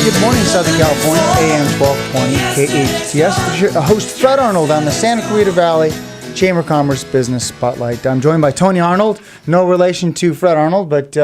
Good morning, Southern California, AM 1220, KHTS. This is your host, Fred Arnold, on the Santa Clarita Valley Chamber of Commerce Business Spotlight. I'm joined by Tony Arnold, no relation to Fred Arnold, but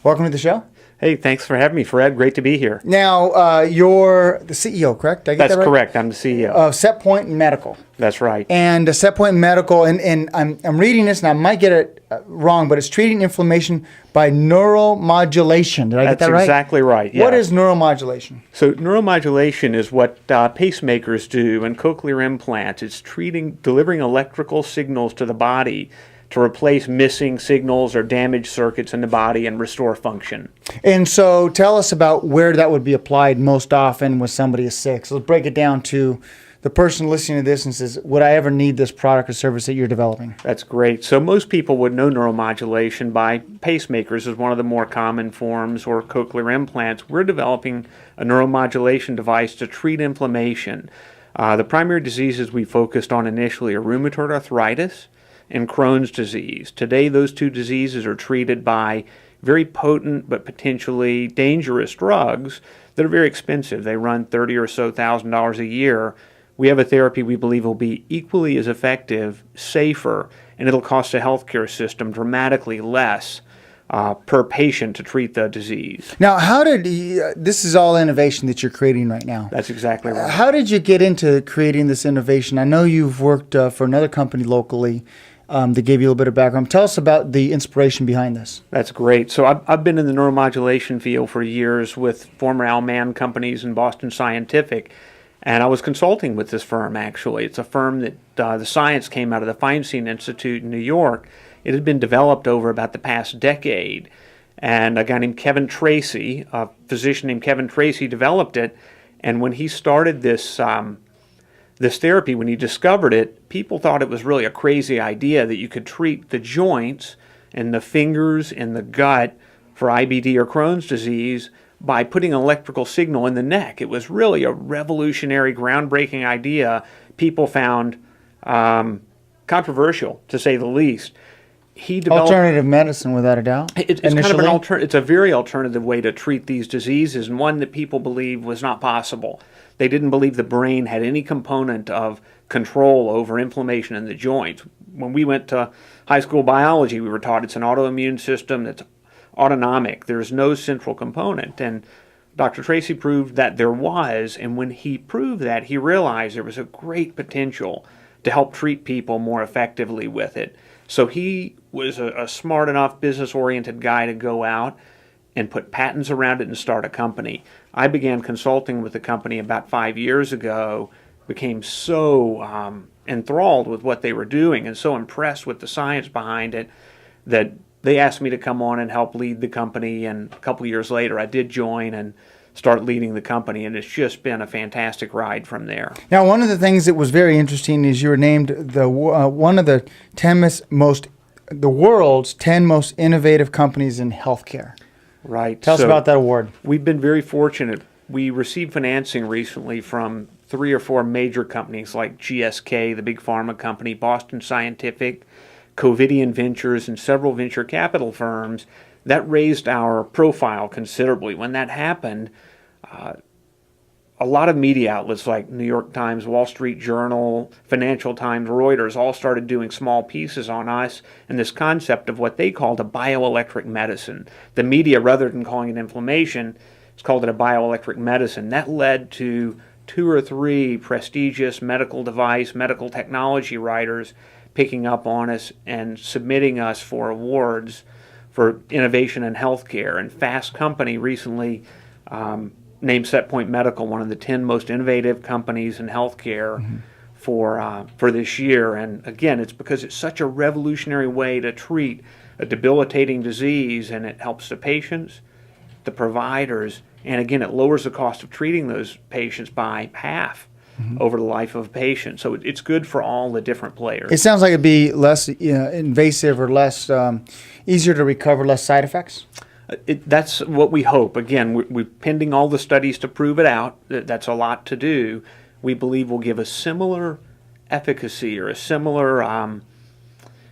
welcome to the show. Hey, thanks for having me, Fred. Great to be here. Now, you're the CEO, correct? Did I get that right? That's correct. I'm the CEO. Of SetPoint Medical. That's right. And SetPoint Medical, and I'm reading this, and I might get it wrong, but it's treating inflammation by neuromodulation. Did I get that right? That's exactly right. Yes. What is neuromodulation? So neuromodulation is what pacemakers do and cochlear implants. It's delivering electrical signals to the body to replace missing signals or damaged circuits in the body and restore function. And so tell us about where that would be applied most often when somebody is sick. So let's break it down to the person listening to this and says, would I ever need this product or service that you're developing? That's great. So most people would know neuromodulation by pacemakers as one of the more common forms, or cochlear implants. We're developing a neuromodulation device to treat inflammation. The primary diseases we focused on initially are rheumatoid arthritis and Crohn's disease. Today, those two diseases are treated by very potent but potentially dangerous drugs that are very expensive. They run $30,000 or so a year. We have a therapy we believe will be equally as effective, safer, and it'll cost the healthcare system dramatically less per patient to treat the disease. Now, this is all innovation that you're creating right now. That's exactly right. How did you get into creating this innovation? I know you've worked for another company locally that gave you a little bit of background. Tell us about the inspiration behind this. That's great. So I've been in the neuromodulation field for years with former Al-Man companies and Boston Scientific, and I was consulting with this firm, actually. It's a firm that the science came out of the Feinstein Institute in New York. It had been developed over about the past decade, and a guy named Kevin Tracy, a physician named Kevin Tracy, developed it, and when he started this therapy, when he discovered it, people thought it was really a crazy idea that you could treat the joints and the fingers and the gut for IBD or Crohn's disease by putting an electrical signal in the neck. It was really a revolutionary, groundbreaking idea people found controversial, to say the least. He developed alternative medicine, without a doubt. It's kind of it's a very alternative way to treat these diseases, and one that people believe was not possible. They didn't believe the brain had any component of control over inflammation in the joints. When we went to high school biology, we were taught it's an autoimmune system that's autonomic. There's no central component. And Dr. Tracy proved that there was, and when he proved that, he realized there was a great potential to help treat people more effectively with it. So he was a smart enough, business-oriented guy to go out and put patents around it and start a company. I began consulting with the company about 5 years ago, became so enthralled with what they were doing and so impressed with the science behind it that they asked me to come on and help lead the company, and a couple years later I did join and start leading the company, and it's just been a fantastic ride from there. Now, one of the things that was very interesting is you were named one of the world's 10 most innovative companies in healthcare. Right. Tell us about that award. We've been very fortunate. We received financing recently from 3 or 4 major companies like GSK, the big pharma company, Boston Scientific, Covidian Ventures, and several venture capital firms. That raised our profile considerably. When that happened, a lot of media outlets like New York Times, Wall Street Journal, Financial Times, Reuters all started doing small pieces on us and this concept of what they called a bioelectric medicine. The media, rather than calling it inflammation, has called it a bioelectric medicine. That led to 2 or 3 prestigious medical device, medical technology writers picking up on us and submitting us for awards for innovation in healthcare. And Fast Company recently named SetPoint Medical one of the 10 most innovative companies in healthcare for this year. And again, it's because it's such a revolutionary way to treat a debilitating disease, and it helps the patients, the providers, and again, it lowers the cost of treating those patients by half over the life of a patient. So it's good for all the different players. It sounds like it'd be less invasive or less easier to recover, less side effects. That's what we hope. Again, we're pending all the studies to prove it out. That's a lot to do. We believe will give a similar efficacy or a similar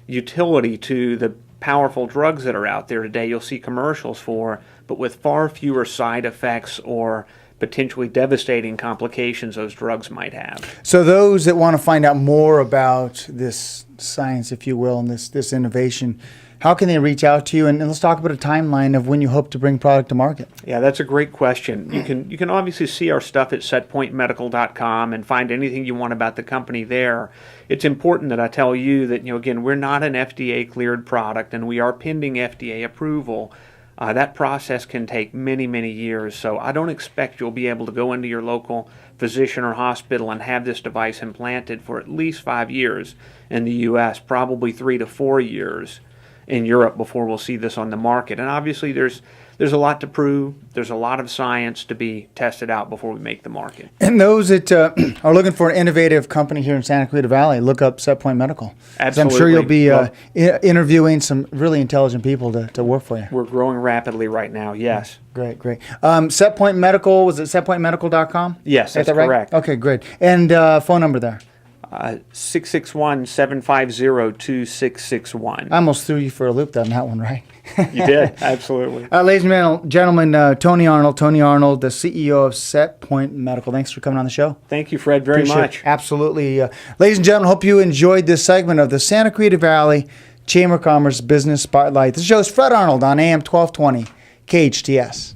utility to the powerful drugs that are out there today you'll see commercials for, but with far fewer side effects or potentially devastating complications those drugs might have. So those that want to find out more about this science, if you will, and this innovation, how can they reach out to you? And let's talk about a timeline of when you hope to bring product to market. Yeah, that's a great question. You can obviously see our stuff at setpointmedical.com and find anything you want about the company there. It's important that I tell you that, again, we're not an FDA cleared product and we are pending FDA approval. That process can take many, many years, so I don't expect you'll be able to go into your local physician or hospital and have this device implanted for at least 5 years in the U.S., probably 3 to 4 years in Europe before we'll see this on the market. And obviously there's a lot to prove. There's a lot of science to be tested out before we make the market. And those that are looking for an innovative company here in Santa Clarita Valley, look up SetPoint Medical. Absolutely. I'm sure you'll be interviewing some really intelligent people to work for you. We're growing rapidly right now, yes. Great. SetPoint Medical, was it setpointmedical.com? Yes, that's right? correct. Okay, great. And phone number there? 661-750-2661. I almost threw you for a loop on that one, right? You did, absolutely. Ladies and gentlemen, Tony Arnold, the CEO of SetPoint Medical. Thanks for coming on the show. Thank you, Fred, very much. It. Absolutely. Ladies and gentlemen, hope you enjoyed this segment of the Santa Clarita Valley Chamber of Commerce Business Spotlight. This show is Fred Arnold on AM 1220 KHTS.